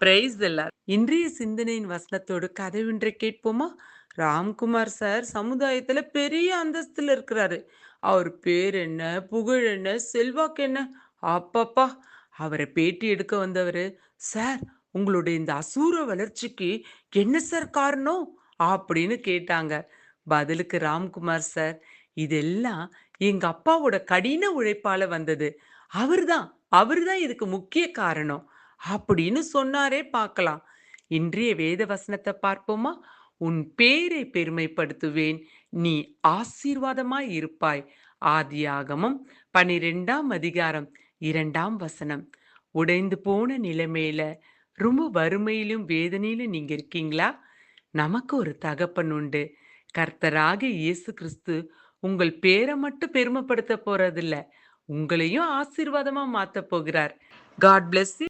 Price எல்லாம். இன்றைய சிந்தனையின் வசனத்தோடு கதை ஒன்றை கேட்போமா? ராம்குமார் சார் சமுதாயத்துல பெரிய அந்தஸ்துல இருக்கிறாரு. அவர் பேர் என்ன, புகழ் என்ன, செல்வாக்கு என்ன? அப்பப்பா! அவரை பேட்டி எடுக்க வந்தவரு, "சார், உங்களுடைய இந்த அசூர வளர்ச்சிக்கு என்ன சார் காரணம்?" அப்படின்னு கேட்டாங்க. பதிலுக்கு ராம்குமார் சார், "இதெல்லாம் எங்க அப்பாவோட கடின உழைப்பால வந்தது. அவர்தான் அவர்தான் இதுக்கு முக்கிய காரணம்." அப்படின்னு சொன்னாரே பார்க்கலாம். இன்றைய வேத வசனத்தை பார்ப்போமா? உன் பேரை பெருமைப்படுத்துவேன், நீ ஆசீர்வாதமாய் இருப்பாய். ஆதியாகமம் 12ஆம் அதிகாரம் 2ஆம் வசனம். உடைந்து போன நிலைமையில ரொம்ப வறுமையிலும் வேதனையிலும் நீங்க இருக்கீங்களா? நமக்கு ஒரு தகப்பன் உண்டு. கர்த்தராகிய இயேசு கிறிஸ்து உங்கள் பேரை மட்டும் பெருமைப்படுத்த போறதில்ல, உங்களையும் ஆசீர்வாதமா மாத்த போகிறார். God bless you.